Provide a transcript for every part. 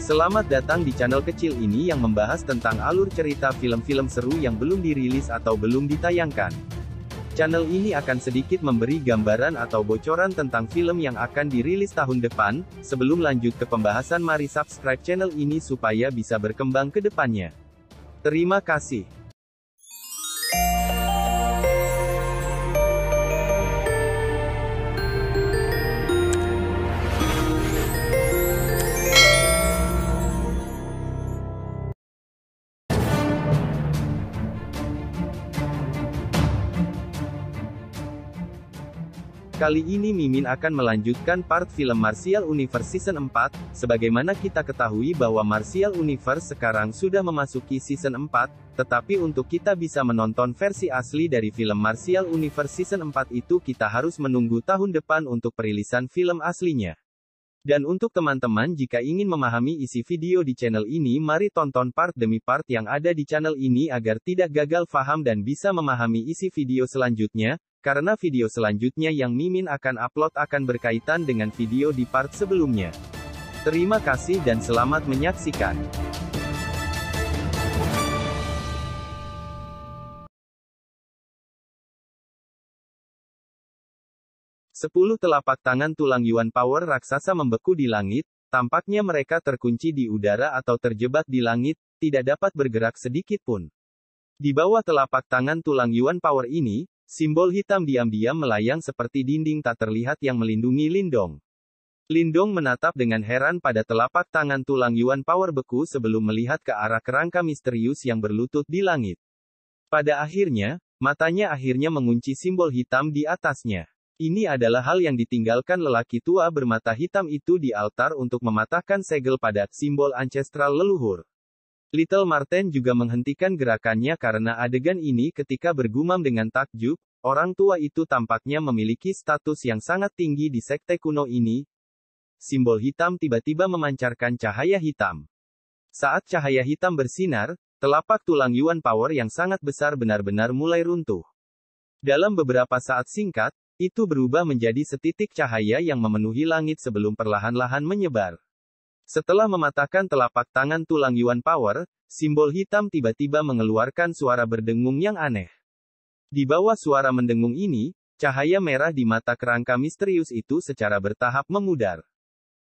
Selamat datang di channel kecil ini yang membahas tentang alur cerita film-film seru yang belum dirilis atau belum ditayangkan. Channel ini akan sedikit memberi gambaran atau bocoran tentang film yang akan dirilis tahun depan. Sebelum lanjut ke pembahasan, mari subscribe channel ini supaya bisa berkembang ke depannya. Terima kasih. Kali ini Mimin akan melanjutkan part film Martial Universe Season 4, sebagaimana kita ketahui bahwa Martial Universe sekarang sudah memasuki Season 4, tetapi untuk kita bisa menonton versi asli dari film Martial Universe Season 4 itu kita harus menunggu tahun depan untuk perilisan film aslinya. Dan untuk teman-teman jika ingin memahami isi video di channel ini, mari tonton part demi part yang ada di channel ini agar tidak gagal paham dan bisa memahami isi video selanjutnya. Karena video selanjutnya yang Mimin akan upload akan berkaitan dengan video di part sebelumnya. Terima kasih dan selamat menyaksikan. Sepuluh telapak tangan tulang Yuan Power raksasa membeku di langit, tampaknya mereka terkunci di udara atau terjebak di langit, tidak dapat bergerak sedikit pun. Di bawah telapak tangan tulang Yuan Power ini, simbol hitam diam-diam melayang seperti dinding tak terlihat yang melindungi Lindong. Lindong menatap dengan heran pada telapak tangan tulang Yuan Power beku sebelum melihat ke arah kerangka misterius yang berlutut di langit. Pada akhirnya, matanya akhirnya mengunci simbol hitam di atasnya. Ini adalah hal yang ditinggalkan lelaki tua bermata hitam itu di altar untuk mematahkan segel pada simbol ancestral leluhur. Little Marten juga menghentikan gerakannya karena adegan ini ketika bergumam dengan takjub, orang tua itu tampaknya memiliki status yang sangat tinggi di sekte kuno ini. Simbol hitam tiba-tiba memancarkan cahaya hitam. Saat cahaya hitam bersinar, telapak tulang Yuan Power yang sangat besar benar-benar mulai runtuh. Dalam beberapa saat singkat, itu berubah menjadi setitik cahaya yang memenuhi langit sebelum perlahan-lahan menyebar. Setelah mematahkan telapak tangan tulang Yuan Power, simbol hitam tiba-tiba mengeluarkan suara berdengung yang aneh. Di bawah suara mendengung ini, cahaya merah di mata kerangka misterius itu secara bertahap memudar.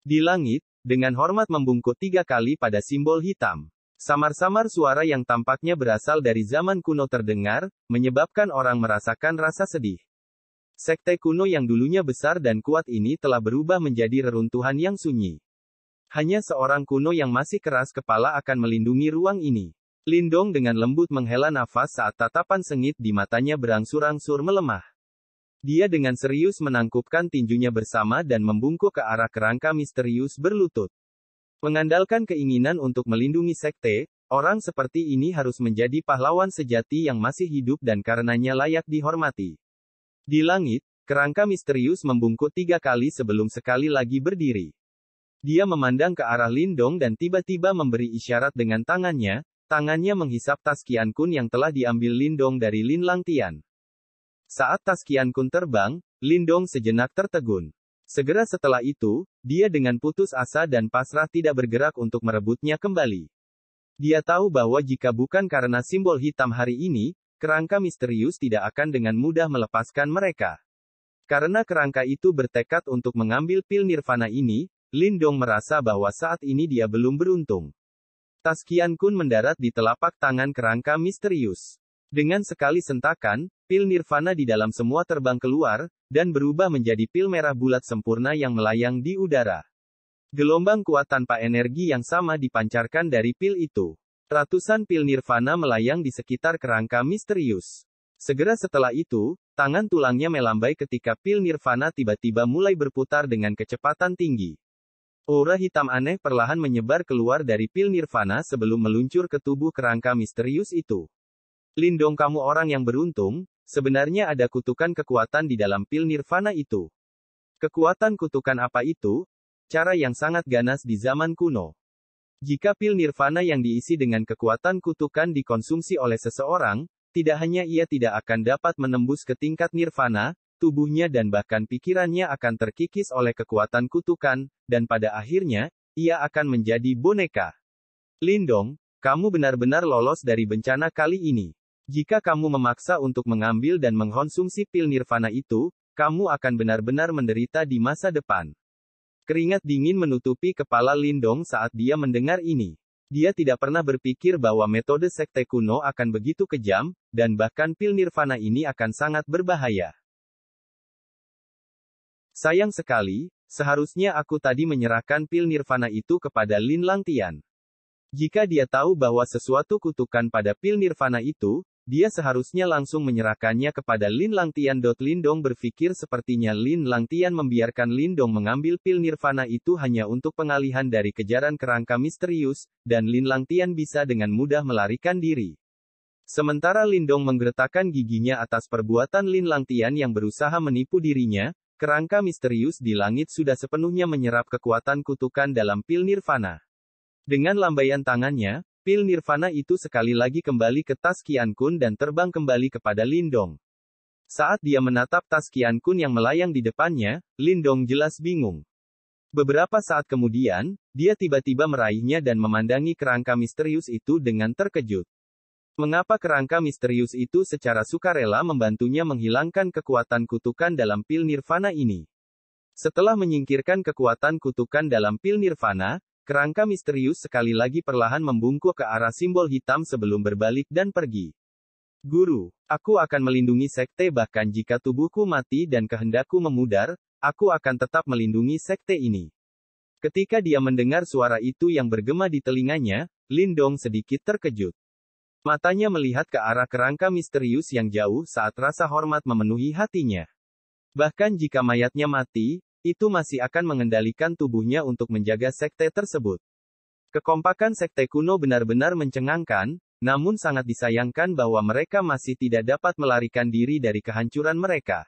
Di langit, dengan hormat membungkuk 3 kali pada simbol hitam. Samar-samar suara yang tampaknya berasal dari zaman kuno terdengar, menyebabkan orang merasakan rasa sedih. Sekte kuno yang dulunya besar dan kuat ini telah berubah menjadi reruntuhan yang sunyi. Hanya seorang kuno yang masih keras kepala akan melindungi ruang ini. Lindong dengan lembut menghela nafas saat tatapan sengit di matanya berangsur-angsur melemah. Dia dengan serius menangkupkan tinjunya bersama dan membungkuk ke arah kerangka misterius berlutut. Mengandalkan keinginan untuk melindungi sekte, orang seperti ini harus menjadi pahlawan sejati yang masih hidup dan karenanya layak dihormati. Di langit, kerangka misterius membungkuk 3 kali sebelum sekali lagi berdiri. Dia memandang ke arah Lindong dan tiba-tiba memberi isyarat dengan tangannya menghisap tas Qian Kun yang telah diambil Lindong dari Lin Langtian. Saat tas Qian Kun terbang, Lindong sejenak tertegun. Segera setelah itu, dia dengan putus asa dan pasrah tidak bergerak untuk merebutnya kembali. Dia tahu bahwa jika bukan karena simbol hitam hari ini, kerangka misterius tidak akan dengan mudah melepaskan mereka. Karena kerangka itu bertekad untuk mengambil pil nirvana ini, Lindong merasa bahwa saat ini dia belum beruntung. Tas Qian Kun mendarat di telapak tangan kerangka misterius. Dengan sekali sentakan, pil nirvana di dalam semua terbang keluar, dan berubah menjadi pil merah bulat sempurna yang melayang di udara. Gelombang kuat tanpa energi yang sama dipancarkan dari pil itu. Ratusan pil nirvana melayang di sekitar kerangka misterius. Segera setelah itu, tangan tulangnya melambai ketika pil nirvana tiba-tiba mulai berputar dengan kecepatan tinggi. Aura hitam aneh perlahan menyebar keluar dari pil nirvana sebelum meluncur ke tubuh kerangka misterius itu. Lindong, kamu orang yang beruntung, sebenarnya ada kutukan kekuatan di dalam pil nirvana itu. Kekuatan kutukan apa itu? Cara yang sangat ganas di zaman kuno. Jika pil nirvana yang diisi dengan kekuatan kutukan dikonsumsi oleh seseorang, tidak hanya ia tidak akan dapat menembus ke tingkat nirvana, tubuhnya dan bahkan pikirannya akan terkikis oleh kekuatan kutukan, dan pada akhirnya, ia akan menjadi boneka. Lindong, kamu benar-benar lolos dari bencana kali ini. Jika kamu memaksa untuk mengambil dan mengkonsumsi pil nirvana itu, kamu akan benar-benar menderita di masa depan. Keringat dingin menutupi kepala Lindong saat dia mendengar ini. Dia tidak pernah berpikir bahwa metode sekte kuno akan begitu kejam, dan bahkan pil nirvana ini akan sangat berbahaya. Sayang sekali, seharusnya aku tadi menyerahkan pil nirvana itu kepada Lin Langtian. Jika dia tahu bahwa sesuatu kutukan pada pil nirvana itu, dia seharusnya langsung menyerahkannya kepada Lin Langtian. Lindong berpikir sepertinya Lin Langtian membiarkan Lindong mengambil pil nirvana itu hanya untuk pengalihan dari kejaran kerangka misterius, dan Lin Langtian bisa dengan mudah melarikan diri. Sementara Lindong menggertakkan giginya atas perbuatan Lin Langtian yang berusaha menipu dirinya, kerangka misterius di langit sudah sepenuhnya menyerap kekuatan kutukan dalam pil nirvana. Dengan lambaian tangannya, pil nirvana itu sekali lagi kembali ke tas Qian Kun dan terbang kembali kepada Lindong. Saat dia menatap tas Qian Kun yang melayang di depannya, Lindong jelas bingung. Beberapa saat kemudian, dia tiba-tiba meraihnya dan memandangi kerangka misterius itu dengan terkejut. Mengapa kerangka misterius itu secara sukarela membantunya menghilangkan kekuatan kutukan dalam pil nirvana ini? Setelah menyingkirkan kekuatan kutukan dalam pil nirvana, kerangka misterius sekali lagi perlahan membungkuk ke arah simbol hitam sebelum berbalik dan pergi. Guru, aku akan melindungi sekte bahkan jika tubuhku mati dan kehendakku memudar, aku akan tetap melindungi sekte ini. Ketika dia mendengar suara itu yang bergema di telinganya, Lindong sedikit terkejut. Matanya melihat ke arah kerangka misterius yang jauh saat rasa hormat memenuhi hatinya. Bahkan jika mayatnya mati, itu masih akan mengendalikan tubuhnya untuk menjaga sekte tersebut. Kekompakan sekte kuno benar-benar mencengangkan, namun sangat disayangkan bahwa mereka masih tidak dapat melarikan diri dari kehancuran mereka.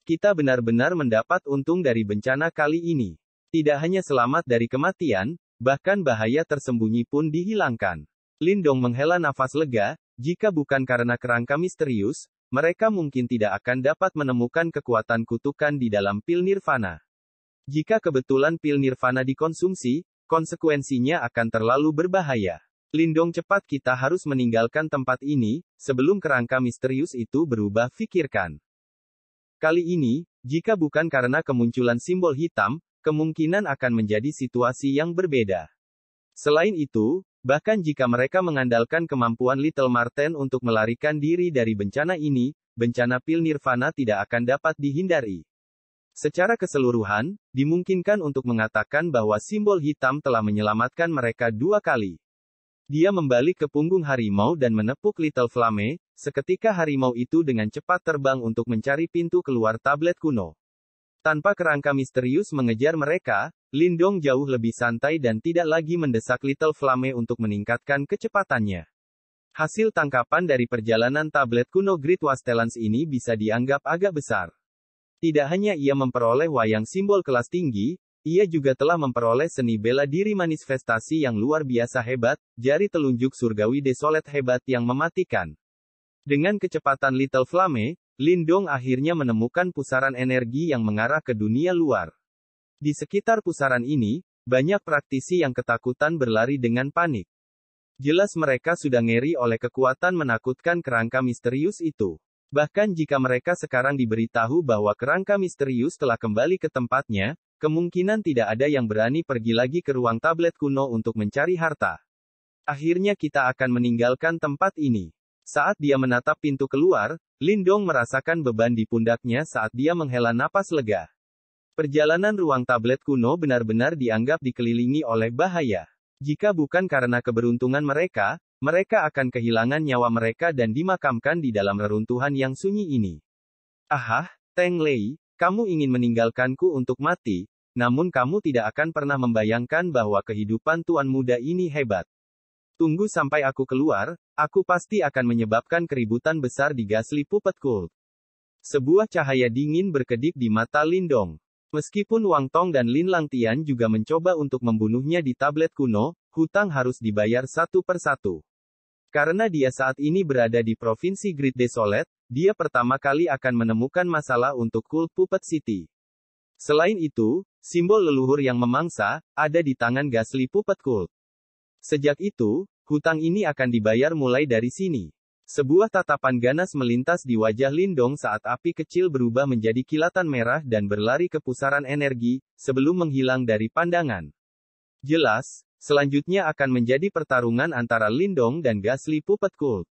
Kita benar-benar mendapat untung dari bencana kali ini. Tidak hanya selamat dari kematian, bahkan bahaya tersembunyi pun dihilangkan. Lindong menghela nafas lega, jika bukan karena kerangka misterius, mereka mungkin tidak akan dapat menemukan kekuatan kutukan di dalam pil nirvana. Jika kebetulan pil nirvana dikonsumsi, konsekuensinya akan terlalu berbahaya. Lindong, cepat, kita harus meninggalkan tempat ini, sebelum kerangka misterius itu berubah, pikirkan. Kali ini, jika bukan karena kemunculan simbol hitam, kemungkinan akan menjadi situasi yang berbeda. Selain itu, bahkan jika mereka mengandalkan kemampuan Little Marten untuk melarikan diri dari bencana ini, bencana pil nirvana tidak akan dapat dihindari. Secara keseluruhan, dimungkinkan untuk mengatakan bahwa simbol hitam telah menyelamatkan mereka 2 kali. Dia membalik ke punggung harimau dan menepuk Little Flame, seketika harimau itu dengan cepat terbang untuk mencari pintu keluar tablet kuno. Tanpa kerangka misterius mengejar mereka, Lindong jauh lebih santai dan tidak lagi mendesak Little Flame untuk meningkatkan kecepatannya. Hasil tangkapan dari perjalanan tablet kuno Great Wastelans ini bisa dianggap agak besar. Tidak hanya ia memperoleh wayang simbol kelas tinggi, ia juga telah memperoleh seni bela diri manifestasi yang luar biasa hebat, jari telunjuk surgawi desolet hebat yang mematikan. Dengan kecepatan Little Flame, Lindong akhirnya menemukan pusaran energi yang mengarah ke dunia luar. Di sekitar pusaran ini, banyak praktisi yang ketakutan berlari dengan panik. Jelas mereka sudah ngeri oleh kekuatan menakutkan kerangka misterius itu. Bahkan jika mereka sekarang diberitahu bahwa kerangka misterius telah kembali ke tempatnya, kemungkinan tidak ada yang berani pergi lagi ke ruang tablet kuno untuk mencari harta. Akhirnya kita akan meninggalkan tempat ini. Saat dia menatap pintu keluar, Lindong merasakan beban di pundaknya saat dia menghela napas lega. Perjalanan ruang tablet kuno benar-benar dianggap dikelilingi oleh bahaya. Jika bukan karena keberuntungan mereka, mereka akan kehilangan nyawa mereka dan dimakamkan di dalam reruntuhan yang sunyi ini. Ahah, Teng Lei, kamu ingin meninggalkanku untuk mati, namun kamu tidak akan pernah membayangkan bahwa kehidupan tuan muda ini hebat. Tunggu sampai aku keluar, aku pasti akan menyebabkan keributan besar di Ghastly Puppet Cult. Sebuah cahaya dingin berkedip di mata Lindong. Meskipun Wang Tong dan Lin Langtian juga mencoba untuk membunuhnya di tablet kuno, hutang harus dibayar satu persatu. Karena dia saat ini berada di Provinsi Great Desolate, dia pertama kali akan menemukan masalah untuk Cult Puppet City. Selain itu, Simbol leluhur yang memangsa, ada di tangan Ghastly Puppet Cult. Sejak itu, hutang ini akan dibayar mulai dari sini. Sebuah tatapan ganas melintas di wajah Lindong saat api kecil berubah menjadi kilatan merah dan berlari ke pusaran energi, sebelum menghilang dari pandangan. Jelas, selanjutnya akan menjadi pertarungan antara Lindong dan Ghastly Puppet Cult.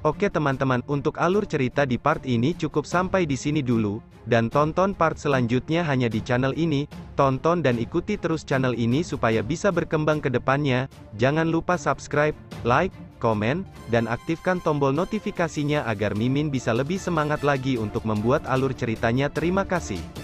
Oke teman-teman, untuk alur cerita di part ini cukup sampai di sini dulu, dan tonton part selanjutnya hanya di channel ini. Tonton dan ikuti terus channel ini supaya bisa berkembang ke depannya. Jangan lupa subscribe, like, komen, dan aktifkan tombol notifikasinya agar Mimin bisa lebih semangat lagi untuk membuat alur ceritanya. Terima kasih.